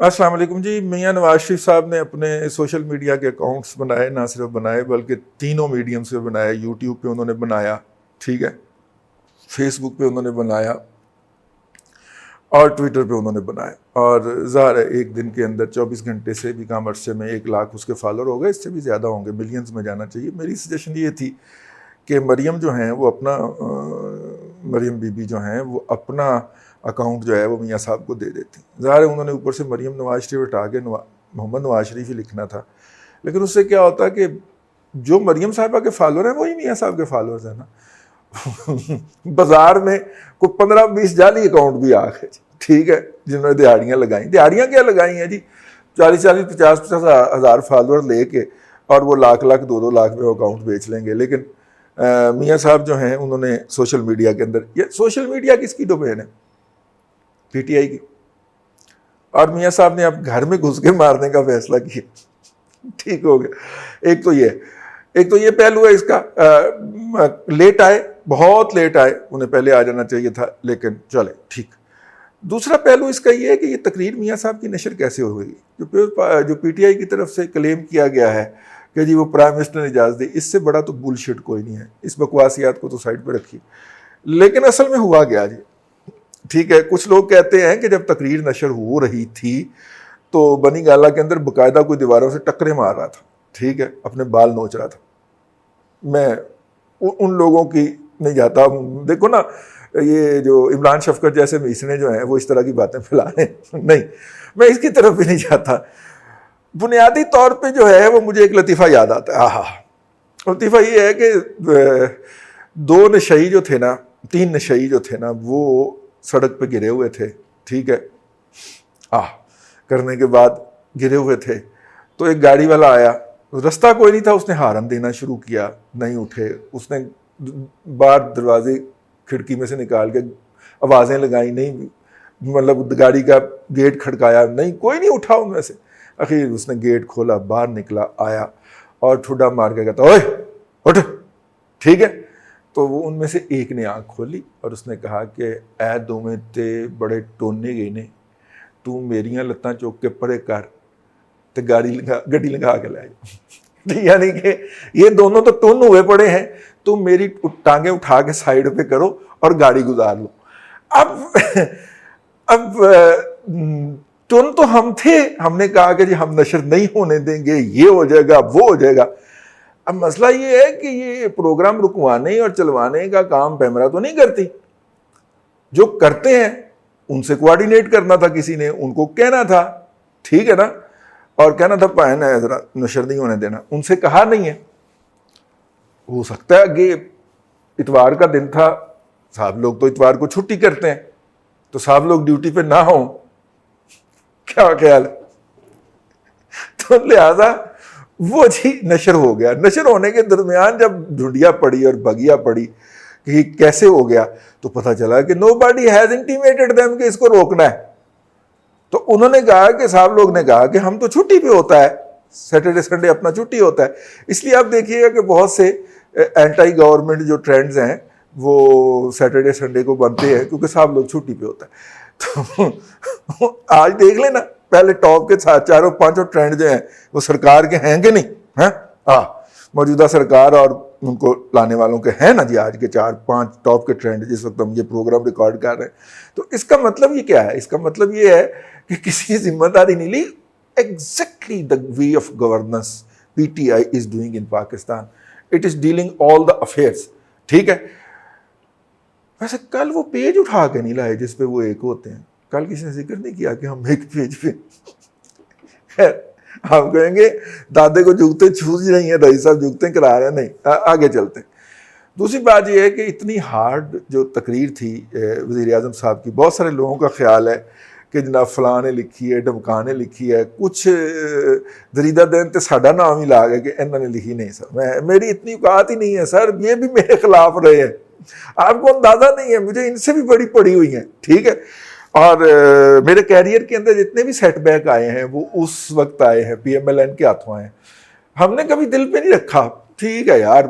السلام علیکم جی. میاں نواز شریف صاحب نے اپنے سوشل میڈیا کے اکاؤنٹس بنائے, نہ صرف بنائے بلکہ تینوں میڈیم سے بنائے. یوٹیوب پہ انہوں نے بنایا, ٹھیک ہے, فیس بک پہ انہوں نے بنایا اور ٹویٹر پہ انہوں نے بنایا. اور ظاہر ہے ایک دن کے اندر 24 گھنٹے سے بھی کم عرصے میں 1 لاکھ اس کے فالوور ہو گئے, اس سے بھی زیادہ ہوں گے, ملینز میں جانا چاہیے. میری سجیشن یہ تھی کہ مریم جو ہیں وہ اپنا مریم بی بی جو ہیں وہ اپنا اکاؤنٹ جو ہے وہ میاں صاحب کو دے دیتی. ظاہر ہے انہوں نے اوپر سے مریم نواز شریف ہٹا کے محمد نواز شریف ہی لکھنا تھا, لیکن اس سے کیا ہوتا کہ جو مریم صاحبہ کے فالوور ہیں وہی میاں صاحب کے فالوورز ہیں نا. بازار میں کوئی 15-20 جعلی اکاؤنٹ بھی آ گئے, ٹھیک ہے, جنہوں نے دہاڑیاں لگائیں. دہاڑیاں کیا لگائی ہیں جی, 40-40 50-50 ہزار فالوور لے کے اور وہ لاکھ 2 لاکھ میں اکاؤنٹ بیچ لیں گے. لیکن میاں صاحب جو ہیں انہوں نے سوشل میڈیا کے اندر, یہ سوشل میڈیا کس کی ڈومین ہے؟ پی ٹی آئی کی. اور میاں صاحب نے اب گھر میں گھس کے مارنے کا فیصلہ کیا. ٹھیک ہو گیا. ایک تو یہ پہلو ہے اس کا, لیٹ آئے, بہت لیٹ آئے, انہیں پہلے آ جانا چاہیے تھا, لیکن چلے ٹھیک. دوسرا پہلو اس کا یہ ہے کہ یہ تقریر میاں صاحب کی نشر کیسے ہوئی, جو پی ٹی آئی کی طرف سے کلیم کیا گیا ہے کہ جی وہ پرائم منسٹر نے اجازت دی. اس سے بڑا تو بل شٹ کوئی نہیں ہے, اس بکواسیات کو تو سائڈ پہ رکھیے. لیکن اصل میں ہوا گیا جی, ٹھیک ہے. کچھ لوگ کہتے ہیں کہ جب تقریر نشر ہو رہی تھی تو بنی گالہ کے اندر باقاعدہ کوئی دیواروں سے ٹکرے مار رہا تھا, ٹھیک ہے, اپنے بال نوچ رہا تھا. میں ان لوگوں کی نہیں جاتا. دیکھو نا, یہ جو عمران شفقت جیسے میسنے جو ہیں وہ اس طرح کی باتیں پھیلا رہے ہیں, نہیں, میں اس کی طرف بھی نہیں جاتا. بنیادی طور پہ جو ہے وہ مجھے ایک لطیفہ یاد آتا ہے. لطیفہ یہ ہے کہ 2 نشئی جو تھے نا, 3 نشئی جو تھے نا, وہ سڑک پہ گرے ہوئے تھے, ٹھیک ہے, کرنے کے بعد گرے ہوئے تھے. تو ایک گاڑی والا آیا, رستہ کوئی نہیں تھا, اس نے ہارن دینا شروع کیا, نہیں اٹھے. اس نے باہر دروازے کھڑکی میں سے نکال کے آوازیں لگائیں, نہیں, مطلب گاڑی کا گیٹ کھڑکایا, نہیں, کوئی نہیں اٹھا ان میں سے. اخیر اس نے گیٹ کھولا, باہر نکلا, آیا اور ٹھڈا مار کے کہتا, اوئے اٹھ, ٹھیک ہے. تو وہ ان میں سے ایک نے آنکھ کھولی اور اس نے کہا کہ اے دوویں تے بڑے ٹونے گئے نے, تو میریاں لتاں چوک کے پرے کر تے گڈی لگا کے لے جا. یعنی کہ یہ دونوں تو ٹون ہوئے پڑے ہیں, تو میری ٹانگیں اٹھا کے سائڈ پہ کرو اور گاڑی گزار لو. اب ٹون تو ہم تھے, ہم نے کہا کہ جی ہم نشر نہیں ہونے دیں گے, یہ ہو جائے گا, وہ ہو جائے گا. اب مسئلہ یہ ہے کہ یہ پروگرام رکوانے اور چلوانے کا کام پیمرا تو نہیں کرتی, جو کرتے ہیں ان سے کوآرڈینیٹ کرنا تھا کسی نے, ان کو کہنا تھا, ٹھیک ہے نا, اور کہنا تھا پائن ہے ذرا نشر نہیں ہونے دینا. ان سے کہا نہیں ہے. ہو سکتا ہے کہ اتوار کا دن تھا, صاحب لوگ تو اتوار کو چھٹی کرتے ہیں, تو صاحب لوگ ڈیوٹی پہ نہ ہوں, کیا خیال ہے؟ تو لہذا وہ جی نشر ہو گیا. نشر ہونے کے درمیان جب ڈھونڈیا پڑی اور بگیا پڑی کہ کیسے ہو گیا, تو پتہ چلا کہ nobody has intimated them کہ اس کو روکنا ہے. تو انہوں نے کہا کہ صاحب لوگ نے کہا کہ ہم تو چھٹی پہ ہوتا ہے, سیٹرڈے سنڈے اپنا چھٹی ہوتا ہے. اس لیے آپ دیکھیے گا کہ بہت سے اینٹائی گورنمنٹ جو ٹرینڈز ہیں وہ سیٹرڈے سنڈے کو بنتے ہیں کیونکہ صاحب لوگ چھٹی پہ ہوتا ہے. تو آج دیکھ لیں نا, پہلے ٹاپ کے 4-5 ٹرینڈ جو ہیں وہ سرکار کے ہیں کہ نہیں ہیں, موجودہ سرکار اور ان کو لانے والوں کے ہیں نا جی. آج کے 4-5 ٹاپ کے ٹرینڈ جس وقت ہم یہ پروگرام ریکارڈ کر رہے ہیں. تو اس کا مطلب یہ کیا ہے؟ اس کا مطلب یہ ہے کہ کسی ذمہ داری نہیں لی. Exactly the way of governance PTI is doing in Pakistan. It is dealing all the affairs. ٹھیک ہے. ویسے کل وہ پیج اٹھا کے نہیں لائے جس پہ وہ ایک ہوتے ہیں. کل کسی نے ذکر نہیں کیا کہ ہم ایک پیج پہ, خیر آپ کہیں گے دادے کو جھکتے چھوج رہی ہیں, رئیس صاحب جھکتے کرا رہے ہیں, نہیں, آگے چلتے ہیں. دوسری بات یہ ہے کہ اتنی ہارڈ جو تقریر تھی وزیر اعظم صاحب کی, بہت سارے لوگوں کا خیال ہے کہ جناب فلاں نے لکھی ہے, ڈمکا نے لکھی ہے, کچھ دریدہ دین تے ساڈا نام ہی لا گیا کہ انہوں نے لکھی. نہیں سر, میری اتنی اوقات ہی نہیں ہے سر, یہ بھی میرے خلاف رہے ہیں, آپ کو اندازہ نہیں ہے, مجھے ان سے بھی بڑی پڑی ہوئی ہیں, ٹھیک ہے. اور میرے کیریئر کے اندر جتنے بھی سیٹ بیک آئے ہیں وہ اس وقت آئے ہیں PMLN کے ہاتھوں آئے ہیں. ہم نے کبھی دل پہ نہیں رکھا, ٹھیک ہے یار,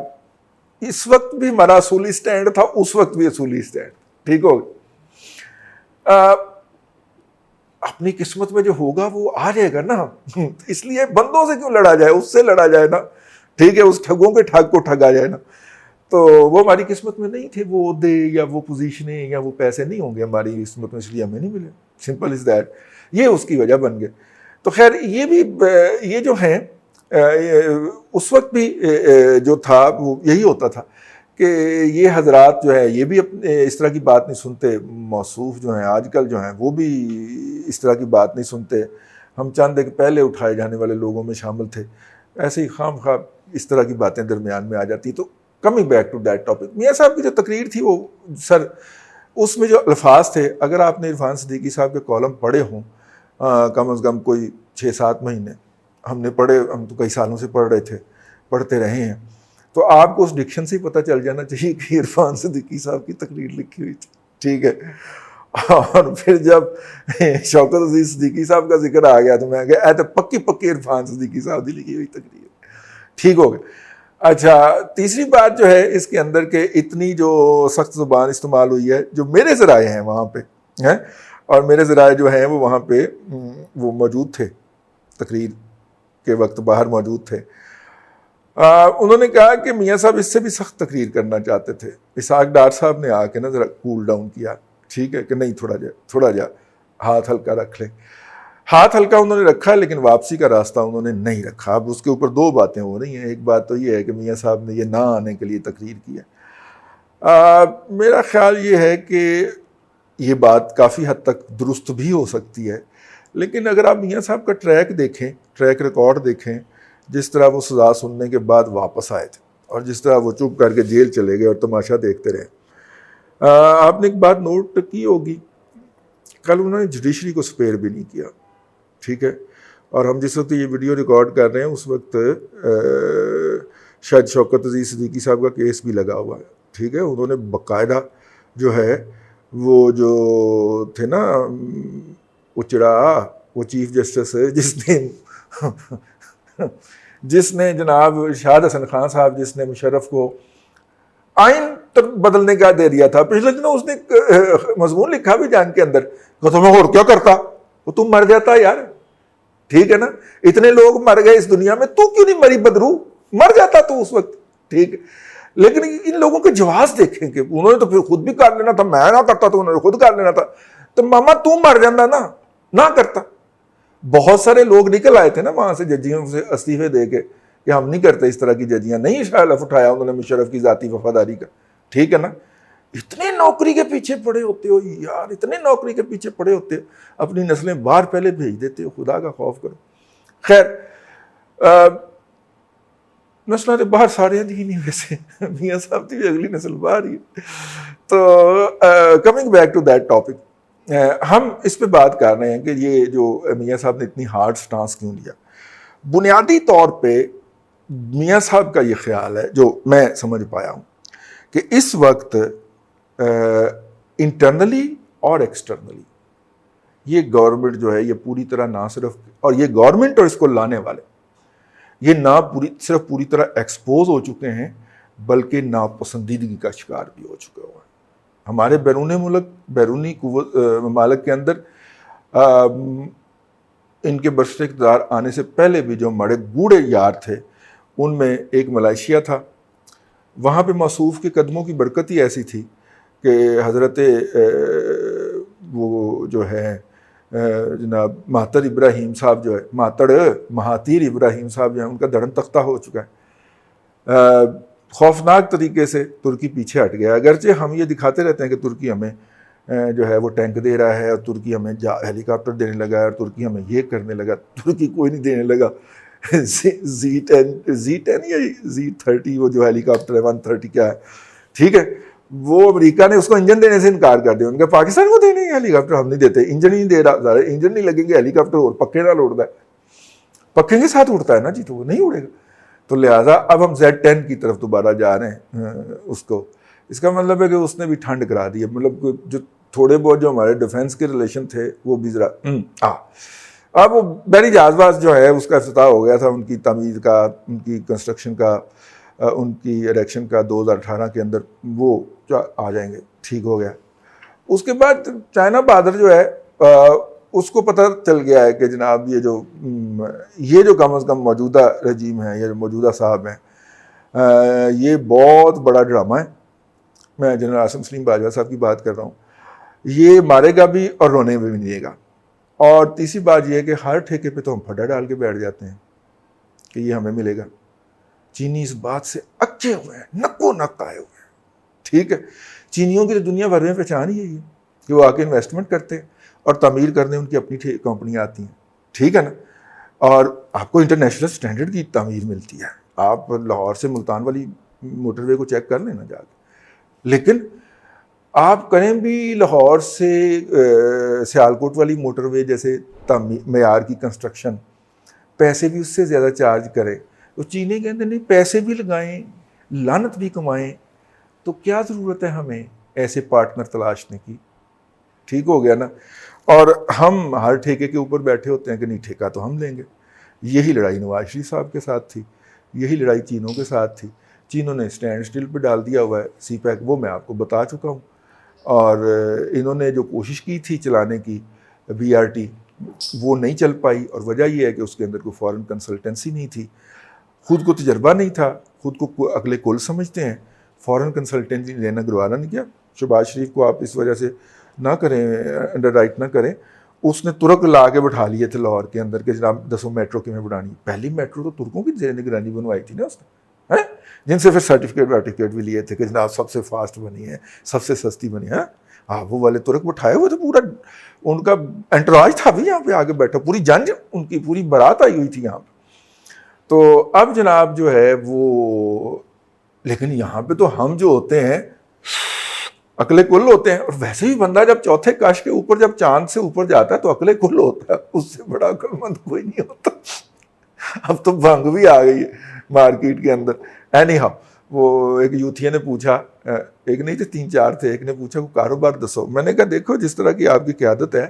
اس وقت بھی ہمارا اصولی سٹینڈ تھا, اس وقت بھی اصولی سٹینڈ, ٹھیک ہو. اپنی قسمت میں جو ہوگا وہ آ جائے گا نا. اس لیے بندوں سے کیوں لڑا جائے, اس سے لڑا جائے نا, ٹھیک ہے, اس ٹھگوں کے ٹھگ کو ٹھگا جائے نا. تو وہ ہماری قسمت میں نہیں تھے, وہ عہدے یا وہ پوزیشنیں یا وہ پیسے نہیں ہوں گے ہماری قسمت میں, اس لیے ہمیں نہیں ملے. Simple is that. یہ اس کی وجہ بن گئے. تو خیر یہ بھی, یہ جو ہیں اس وقت بھی جو تھا وہ یہی ہوتا تھا کہ یہ حضرات جو ہے یہ بھی اس طرح کی بات نہیں سنتے. موصوف جو ہیں آج کل جو ہیں وہ بھی اس طرح کی بات نہیں سنتے. ہم چند ایک پہلے اٹھائے جانے والے لوگوں میں شامل تھے. ایسے ہی خام خواہ اس طرح کی باتیں درمیان میں آ جاتی. تو coming back to that topic, میاں صاحب کی جو تقریر تھی وہ سر اس میں جو الفاظ تھے, اگر آپ نے عرفان صدیقی صاحب کے کالم پڑھے ہوں کم از کم کوئی 6-7 مہینے ہم نے پڑھے, ہم تو کئی سالوں سے پڑھ رہے تھے, پڑھتے رہے ہیں, تو آپ کو اس ڈکشن سے ہی پتہ چل جانا چاہیے کہ عرفان صدیقی صاحب کی تقریر لکھی ہوئی تھی. ٹھیک ہے. اور پھر جب شوکت عزیز صدیقی صاحب کا ذکر آ گیا تو میں کہا تو پکی عرفان صدیقی صاحب کی لکھی ہوئی تقریر. ٹھیک ہو گیا. اچھا, تیسری بات جو ہے اس کے اندر کہ اتنی جو سخت زبان استعمال ہوئی ہے, جو میرے ذرائع ہیں وہاں پہ ہیں, اور میرے ذرائع جو ہیں وہ وہاں پہ وہ موجود تھے, تقریر کے وقت باہر موجود تھے. انہوں نے کہا کہ میاں صاحب اس سے بھی سخت تقریر کرنا چاہتے تھے. اسحاق ڈار صاحب نے آ کے نا ذرا کول ڈاؤن کیا, ٹھیک ہے, کہ نہیں تھوڑا جا ہاتھ ہلکا رکھ لیں. ہاتھ ہلکا انہوں نے رکھا لیکن واپسی کا راستہ انہوں نے نہیں رکھا. اب اس کے اوپر 2 باتیں ہو رہی ہیں. ایک بات تو یہ ہے کہ میاں صاحب نے یہ نہ آنے کے لیے تقریر کی ہے. میرا خیال یہ ہے کہ یہ بات کافی حد تک درست بھی ہو سکتی ہے, لیکن اگر آپ میاں صاحب کا ٹریک دیکھیں, ٹریک ریکارڈ دیکھیں, جس طرح وہ سزا سننے کے بعد واپس آئے تھے اور جس طرح وہ چپ کر کے جیل چلے گئے اور تماشا دیکھتے رہے. آپ نے ایک بات نوٹ کی ہوگی, کل انہوں نے جوڈیشری کو سپیئر بھی نہیں کیا. ٹھیک ہے, اور ہم جس وقت یہ ویڈیو ریکارڈ کر رہے ہیں اس وقت شاید شوکت عزیز صدیقی صاحب کا کیس بھی لگا ہوا ہے. ٹھیک ہے, انہوں نے باقاعدہ جو ہے وہ جو تھے نا وہ چیف جسٹس جس نے جناب شہاد حسن خان صاحب, جس نے مشرف کو آئین بدلنے کا دے دیا تھا. پچھلے دنوں اس نے مضمون لکھا بھی جان کے اندر کہ تمہیں اور کیا کرتا, وہ تم مر جاتا یار. ٹھیک ہے نا, اتنے لوگ مر گئے اس دنیا میں, تو کیوں نہیں مری بدرو, مر جاتا تو اس وقت. ٹھیک ہے, لیکن ان لوگوں کے جواز دیکھیں کہ انہوں نے تو پھر خود بھی کر لینا تھا, میں نہ کرتا تو انہوں نے خود کر لینا تھا. تو ماما تم مر جاتا نا, نہ کرتا. بہت سارے لوگ نکل آئے تھے نا وہاں سے ججیوں سے استعفے دے کے کہ ہم نہیں کرتے اس طرح کی ججیاں. نہیں شالف اٹھایا انہوں نے مشرف کی ذاتی وفاداری کا. ٹھیک ہے نا, اتنے نوکری کے پیچھے پڑے ہوتے ہو یار, اتنے نوکری کے پیچھے پڑے ہوتے ہو, اپنی نسلیں باہر پہلے بھیج دیتے ہو, خدا کا خوف کرو. خیر, نسلیں تو باہر سارے دی نہیں, ویسے میاں صاحب کی اگلی نسل باہر ہی. تو coming back to that topic, ہم اس پہ بات کر رہے ہیں کہ یہ جو میاں صاحب نے اتنی ہارڈ سٹانس کیوں لیا. بنیادی طور پہ میاں صاحب کا یہ خیال ہے, جو میں سمجھ پایا ہوں, کہ اس وقت انٹرنلی اور ایکسٹرنلی یہ گورنمنٹ جو ہے یہ پوری طرح نہ صرف, اور یہ گورنمنٹ اور اس کو لانے والے یہ نہ صرف پوری طرح ایکسپوز ہو چکے ہیں بلکہ ناپسندیدگی کا شکار بھی ہو چکے ہوئے ہیں. ہمارے بیرونی ممالک کے اندر ان کے برسر اقتدار آنے سے پہلے بھی جو ہمارے گوڑے یار تھے ان میں ایک ملائیشیا تھا. وہاں پہ موصوف کے قدموں کی برکت ہی ایسی تھی کہ حضرت وہ جو ہے جناب مہاتر ابراہیم صاحب جو ہے, مہاتیر ابراہیم صاحب جو ہیں, ان کا دھڑن تختہ ہو چکا ہے. خوفناک طریقے سے ترکی پیچھے ہٹ گیا. اگرچہ ہم یہ دکھاتے رہتے ہیں کہ ترکی ہمیں جو ہے وہ ٹینک دے رہا ہے, اور ترکی ہمیں ہیلی کاپٹر دینے لگا ہے, اور ترکی ہمیں یہ کرنے لگا. ترکی کوئی نہیں دینے لگا. Z10 یا Z30 وہ جو ہیلی کاپٹر ہے 130 کیا ہے, ٹھیک ہے, وہ امریکہ نے اس کو انجن دینے سے انکار کر دیا. ان کا پاکستان کو دینے ہیلی کاپٹر ہم نہیں دیتے, انجن ہی نہیں دے رہا, انجن نہیں لگیں گے, ہیلی کاپٹر اور پکے نہ اڑتا ہے, پکے کے ساتھ اڑتا ہے نا جی, تو وہ نہیں اڑے گا. تو لہٰذا اب ہم Z10 کی طرف دوبارہ جا رہے ہیں اس کو. اس کا مطلب ہے کہ اس نے بھی ٹھنڈ کرا دی ہے, مطلب جو تھوڑے بہت جو ہمارے ڈیفینس کے ریلیشن تھے وہ بھی ذرا اب وہ بحری جہاز باز جو ہے اس کا افتتاح ہو گیا تھا, ان کی تعمیر کا, ان کی کنسٹرکشن کا, ان کی اریکشن کا 2018 کے اندر, وہ آ جائیں گے, ٹھیک ہو گیا. اس کے بعد چائنا بہادر جو ہے اس کو پتہ چل گیا ہے کہ جناب یہ جو کم از کم موجودہ رجیم ہے، یہ جو موجودہ صاحب ہیں، یہ بہت بڑا ڈرامہ ہے. میں جنرل عاصم سلیم باجوہ صاحب کی بات کر رہا ہوں. یہ مارے گا بھی اور رونے میں بھی نہیں دے گا. اور تیسری بات یہ ہے کہ ہر ٹھیکے پہ تو ہم پھڈا ڈال کے بیٹھ جاتے ہیں کہ یہ ہمیں ملے گا. چینی اس بات سے اکے ہوئے ہیں، نکو نک آئے ہوئے ہیں. ٹھیک ہے، چینیوں کی تو دنیا بھر میں پہچان ہی یہی ہے کہ وہ آ کے انویسٹمنٹ کرتے ہیں اور تعمیر کرنے ان کی اپنی کمپنیاں آتی ہیں. ٹھیک ہے نا، اور آپ کو انٹرنیشنل سٹینڈرڈ کی تعمیر ملتی ہے. آپ لاہور سے ملتان والی موٹر وے کو چیک کر لینا جا کے. لیکن آپ کریں بھی لاہور سے سیالکوٹ والی موٹر وے جیسے معیار کی کنسٹرکشن، پیسے بھی اس سے زیادہ چارج کریں، تو چینی کہتے نہیں پیسے بھی لگائیں، لعنت بھی کمائیں، تو کیا ضرورت ہے ہمیں ایسے پارٹنر تلاشنے کی. ٹھیک ہو گیا نا. اور ہم ہر ٹھیکے کے اوپر بیٹھے ہوتے ہیں کہ نہیں ٹھیکہ تو ہم لیں گے. یہی لڑائی نواز شریف صاحب کے ساتھ تھی، یہی لڑائی چینوں کے ساتھ تھی. چینوں نے اسٹینڈ اسٹل پہ ڈال دیا ہوا ہے سی پیک، وہ میں آپ کو بتا چکا ہوں. اور انہوں نے جو کوشش کی تھی چلانے کی BRT، وہ نہیں چل پائی. اور وجہ یہ ہے کہ اس کے اندر کوئی فارن کنسلٹنسی نہیں تھی، خود کو تجربہ نہیں تھا، خود کو عقل کل سمجھتے ہیں. فارن کنسلٹنسی لینا گروارا نہیں کیا. شہباز شریف کو آپ اس وجہ سے نہ کریں، انڈر رائٹ نہ کریں. اس نے ترک لا کے بٹھا لیے تھے لاہور کے اندر کہ جناب 10 میٹرو کی میں بنانی. پہلی میٹرو تو ترکوں کی زیر نگرانی بنوائی تھی نا اس نے، جن سے پھر سرٹیفکیٹ بھی لیے تھے کہ جناب سب سے فاسٹ بنی ہے، سب سے سستی بنی ہے. وہ والے ترک بٹھائے ہوئے تھے، پورا ان کا انٹراج تھا بھی یہاں پہ آگے بیٹھا، پوری جنج ان کی پوری بارات آئی ہوئی تھی یہاں پہ. تو اب جناب جو ہے وہ، لیکن یہاں پہ تو ہم جو ہوتے ہیں عقل کل ہوتے ہیں. اور ویسے بھی بندہ جب چوتھے کاش کے اوپر، جب چاند سے اوپر جاتا ہے تو عقل کل ہوتا ہے، اس سے بڑا عقل مند کوئی نہیں ہوتا. اب تو بھنگ بھی آ گئی ہے مارکیٹ کے اندر. اینی ہاؤ، وہ ایک یوتھیا نے پوچھا، ایک نہیں تھے 3-4 تھے، ایک نے پوچھا وہ کاروبار دسو. میں نے کہا دیکھو جس طرح کی آپ کی قیادت ہے،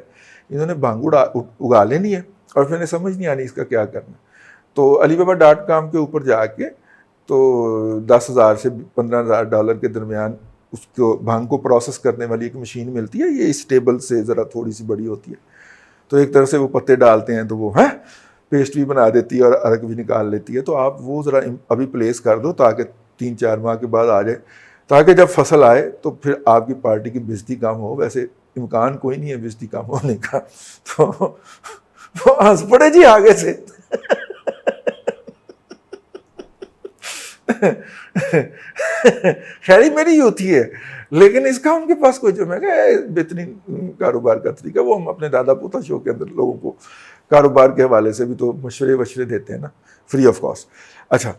انہوں نے بھنگ اگا لینی ہے اور پھر انہیں سمجھ نہیں آنی اس کا کیا کرنا. تو alibaba.com کے اوپر جا کے تو $10,000 سے $15,000 کے درمیان اس کو بھنگ کو پروسیس کرنے والی ایک مشین ملتی ہے. یہ اس ٹیبل سے ذرا تھوڑی سی بڑی ہوتی ہے. تو ایک طرف سے وہ پتے ڈالتے ہیں تو وہ پیسٹ بھی بنا دیتی ہے اور عرق بھی نکال لیتی ہے. تو آپ وہ ذرا ابھی پلیس کر دو تاکہ 3-4 ماہ کے بعد آ جائے، تاکہ جب فصل آئے تو پھر آپ کی پارٹی کی بےزتی کم ہو. ویسے امکان کوئی نہیں ہے بےزتی کم ہونے کا. تو وہ ہنس پڑے جی آگے سے. خیری میری یوتھی ہے لیکن اس کا ان کے پاس کوئی جو، میں کہا بہترین کاروبار کا طریقہ. وہ ہم اپنے دادا پوتا شو کے اندر لوگوں کو کاروبار کے حوالے سے بھی تو مشورے دیتے ہیں نا، فری آف کاسٹ. اچھا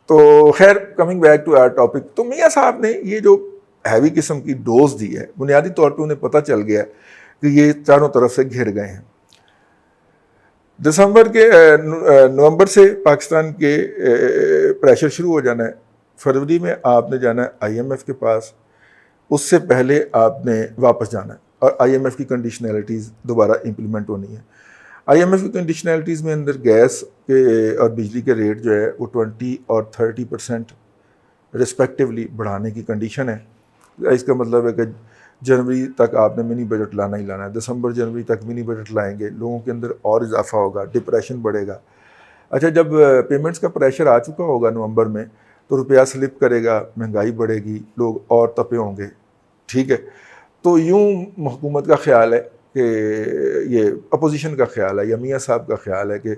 تو خیر، coming back to our topic, تو میاں صاحب نے یہ جو ہیوی قسم کی ڈوز دی ہے، بنیادی طور پہ انہیں پتہ چل گیا کہ یہ چاروں طرف سے گھر گئے ہیں. نومبر سے پاکستان کے پریشر شروع ہو جانا ہے. فروری میں آپ نے جانا ہے IMF کے پاس، اس سے پہلے آپ نے واپس جانا ہے اور IMF کی کنڈیشنلٹیز دوبارہ امپلیمنٹ ہونی ہے. IMF کی کنڈیشنلٹیز میں اندر گیس کے اور بجلی کے ریٹ جو ہے وہ 20 اور 30% رسپیکٹیولی بڑھانے کی کنڈیشن ہے. اس کا مطلب ہے کہ جنوری تک آپ نے منی بجٹ لانا ہی لانا ہے. دسمبر جنوری تک منی بجٹ لائیں گے، لوگوں کے اندر اور اضافہ ہوگا، ڈپریشن بڑھے گا. اچھا، جب پیمنٹس کا پریشر آ چکا ہوگا نومبر میں تو روپیہ سلپ کرے گا، مہنگائی بڑھے گی، لوگ اور تپے ہوں گے. ٹھیک ہے، تو یوں حکومت کا خیال ہے کہ یہ اپوزیشن کا خیال ہے یا میاں صاحب کا خیال ہے کہ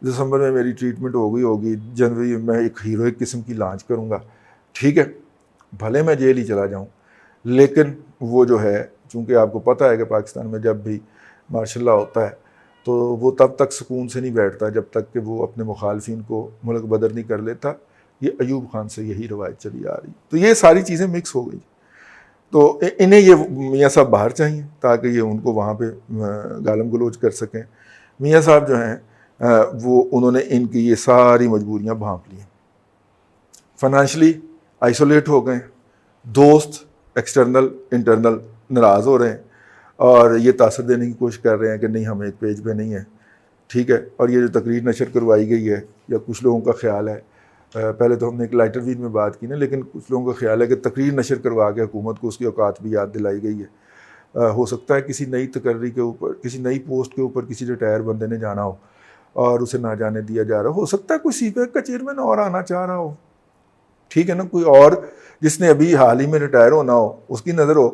دسمبر میں میری ٹریٹمنٹ ہوگی، جنوری میں ایک ہیروئک قسم کی لانچ کروں گا. ٹھیک ہے، بھلے میں جیل ہی چلا جاؤں، لیکن وہ جو ہے، چونکہ آپ کو پتہ ہے کہ پاکستان میں جب بھی مارشل لاء ہوتا ہے تو وہ تب تک سکون سے نہیں بیٹھتا جب تک کہ وہ اپنے مخالفین کو ملک بدر نہیں کر لیتا. یہ ایوب خان سے یہی روایت چلی آ رہی. تو یہ ساری چیزیں مکس ہو گئی. تو انہیں یہ میاں صاحب باہر چاہیے تاکہ یہ ان کو وہاں پہ گالم گلوچ کر سکیں. میاں صاحب جو ہیں وہ انہوں نے ان کی یہ ساری مجبوریاں بھانپ لی ہیں. فائنانشلی آئسولیٹ ہو گئے، دوست ایکسٹرنل انٹرنل ناراض ہو رہے ہیں اور یہ تاثر دینے کی کوشش کر رہے ہیں کہ نہیں ہم ایک پیج پہ نہیں ہیں. ٹھیک ہے، اور یہ جو تقریر نشر کروائی گئی ہے، یا کچھ لوگوں کا خیال ہے، پہلے تو ہم نے ایک لائٹر وین میں بات کی نا، لیکن کچھ لوگوں کا خیال ہے کہ تقریر نشر کروا کے حکومت کو اس کی اوقات بھی یاد دلائی گئی ہے. ہو سکتا ہے کسی نئی تقرری کے اوپر، کسی نئی پوسٹ کے اوپر کسی ریٹائر بندے نے جانا ہو اور اسے نہ جانے دیا جا رہا ہو سکتا ہے کوئی سی پیک کا چیئرمین اور آنا چاہ رہا ہو، ٹھیک ہے نا، کوئی اور جس نے ابھی حال ہی میں ریٹائر ہونا ہو اس کی نظر ہو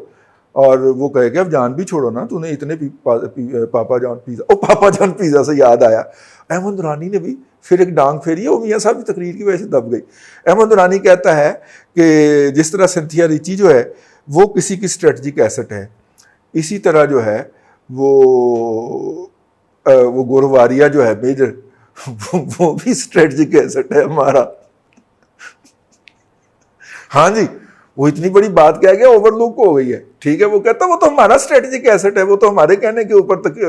اور وہ کہے کہ اب جان بھی چھوڑو نا، تو نے اتنے پاپا جان پیزا، او پاپا جان پیزا سے یاد آیا احمد نورانی نے بھی پھر ایک ڈانگ پھیری ہے، وہ میاں صاحب کی تقریر کی وجہ سے دب گئی۔ احمد نورانی کہتا ہے کہ جس طرح سنتھیا ریچی جو ہے وہ کسی کی اسٹریٹجک ایسٹ ہے، اسی طرح جو ہے وہ گورواریا جو ہے میجر وہ بھی اسٹریٹجک ایسٹ ہے ہمارا۔ ہاں جی، وہ اتنی بڑی بات کہہ گیا اوور لک ہو گئی ہے، ٹھیک ہے، وہ کہتا ہے وہ تو ہمارا اسٹریٹجک ایسٹ ہے، وہ تو ہمارے کہنے کے اوپر تک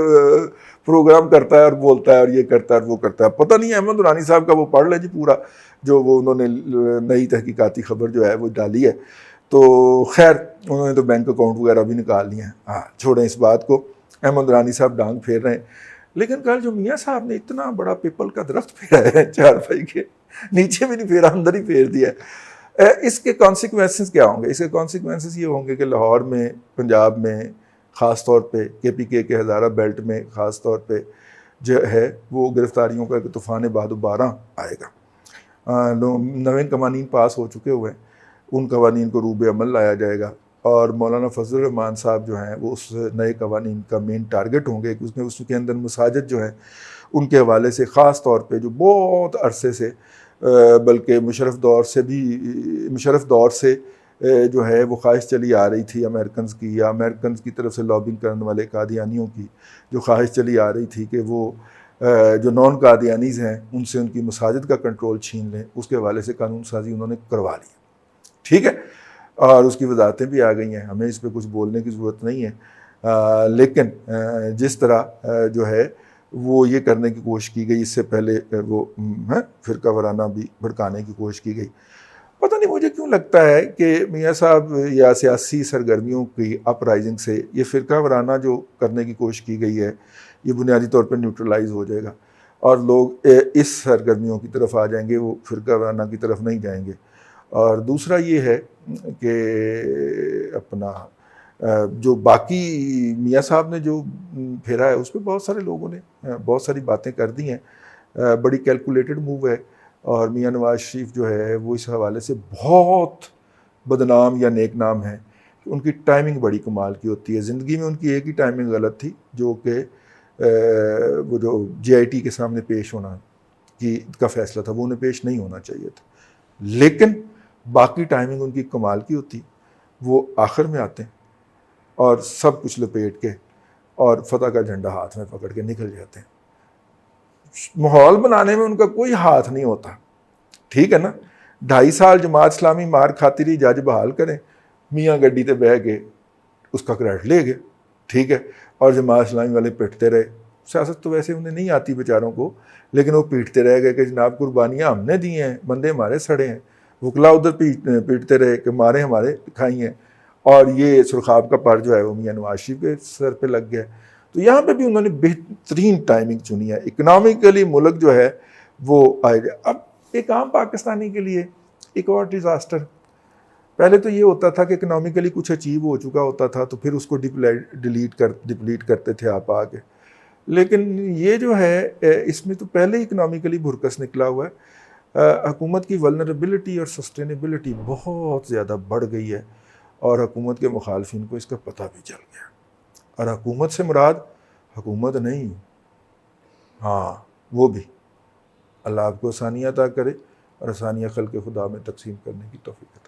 پروگرام کرتا ہے اور بولتا ہے اور یہ کرتا ہے اور وہ کرتا ہے۔ پتہ نہیں احمد نورانی صاحب کا وہ پڑھ لے جی پورا جو وہ انہوں نے نئی تحقیقاتی خبر جو ہے وہ ڈالی ہے، تو خیر انہوں نے تو بینک اکاؤنٹ وغیرہ بھی نکال لیے ہیں، ہاں چھوڑیں اس بات کو، احمد نورانی صاحب ڈانگ پھیر رہے ہیں۔ لیکن کل جو میاں صاحب نے اتنا بڑا پیپل کا درخت پھیرا ہے چارپائی کے نیچے بھی نہیں پھیرا، اندر ہی پھیر دیا ہے، اس کے کانسیکوینسز کیا ہوں گے؟ اس کے کانسیکوینسز یہ ہوں گے کہ لاہور میں، پنجاب میں خاص طور پہ، KPK کے ہزارہ بیلٹ میں خاص طور پہ جو ہے وہ گرفتاریوں کا ایک طوفان بادوباراں آئے گا۔ نئے قوانین پاس ہو چکے ہوئے ہیں، ان قوانین کو روب عمل لایا جائے گا، اور مولانا فضل الرحمان صاحب جو ہیں وہ اس نئے قوانین کا مین ٹارگٹ ہوں گے، اس کے اندر مساجد جو ہیں ان کے حوالے سے خاص طور پہ جو بہت عرصے سے بلکہ مشرف دور سے جو ہے وہ خواہش چلی آ رہی تھی امریکنز کی، یا امریکنز کی طرف سے لابنگ کرنے والے قادیانیوں کی جو خواہش چلی آ رہی تھی کہ وہ جو نان قادیانیز ہیں ان سے ان کی مساجد کا کنٹرول چھین لیں، اس کے حوالے سے قانون سازی انہوں نے کروا لی، ٹھیک ہے، اور اس کی وضاحتیں بھی آ گئی ہیں، ہمیں اس پہ کچھ بولنے کی ضرورت نہیں ہے، لیکن جس طرح جو ہے وہ یہ کرنے کی کوشش کی گئی، اس سے پہلے وہ فرقہ وارانہ بھی بھڑکانے کی کوشش کی گئی۔ پتہ نہیں مجھے کیوں لگتا ہے کہ میاں صاحب یا سیاسی سرگرمیوں کی اپ رائزنگ سے یہ فرقہ وارانہ جو کرنے کی کوشش کی گئی ہے یہ بنیادی طور پر نیوٹرلائز ہو جائے گا، اور لوگ اس سرگرمیوں کی طرف آ جائیں گے، وہ فرقہ وارانہ کی طرف نہیں جائیں گے۔ اور دوسرا یہ ہے کہ اپنا جو باقی میاں صاحب نے جو پھیرا ہے اس پہ بہت سارے لوگوں نے بہت ساری باتیں کر دی ہیں، بڑی کیلکولیٹڈ موو ہے، اور میاں نواز شریف جو ہے وہ اس حوالے سے بہت بدنام یا نیک نام ہے کہ ان کی ٹائمنگ بڑی کمال کی ہوتی ہے۔ زندگی میں ان کی ایک ہی ٹائمنگ غلط تھی، جو کہ وہ جو GIT کے سامنے پیش ہونا کا فیصلہ تھا وہ انہیں پیش نہیں ہونا چاہیے تھا، لیکن باقی ٹائمنگ ان کی کمال کی ہوتی، وہ آخر میں آتے ہیں اور سب کچھ لپیٹ کے اور فتح کا جھنڈا ہاتھ میں پکڑ کے نکل جاتے ہیں۔ ماحول بنانے میں ان کا کوئی ہاتھ نہیں ہوتا، ٹھیک ہے نا، 2.5 سال جماعت اسلامی مار کھاتی رہی، جج بحال کریں، میاں گڈی تے بہ کے اس کا کریڈٹ لے گئے، ٹھیک ہے، اور جماعت اسلامی والے پیٹتے رہے۔ سیاست تو ویسے انہیں نہیں آتی بیچاروں کو، لیکن وہ پیٹتے رہ گئے کہ جناب قربانیاں ہم نے دی ہیں، بندے ہمارے سڑے ہیں، وکلا ادھر پیٹتے رہے کہ مارے ہمارے کھائی ہیں، اور یہ سرخاب کا پر جو ہے وہ میاں نواز شریف کے سر پہ لگ گیا۔ تو یہاں پہ بھی انہوں نے بہترین ٹائمنگ چنی ہے، اکنامکلی ملک جو ہے وہ آئے گا۔ اب ایک عام پاکستانی کے لیے ایک اور ڈیزاسٹر، پہلے تو یہ ہوتا تھا کہ اکنامکلی کچھ اچیو ہو چکا ہوتا تھا تو پھر اس کو ڈپلیٹ کرتے تھے آپ آگے، لیکن یہ جو ہے اس میں تو پہلے ہی اکنامکلی بھرکس نکلا ہوا ہے۔ حکومت کی ولنریبلٹی اور سسٹینیبلٹی بہت زیادہ بڑھ گئی ہے، اور حکومت کے مخالفین کو اس کا پتہ بھی چل گیا، اور حکومت سے مراد حکومت نہیں، ہاں وہ بھی اللہ آپ کو آسانیاں عطا کرے اور آسانیاں خلق خدا میں تقسیم کرنے کی توفیق عطا کرے۔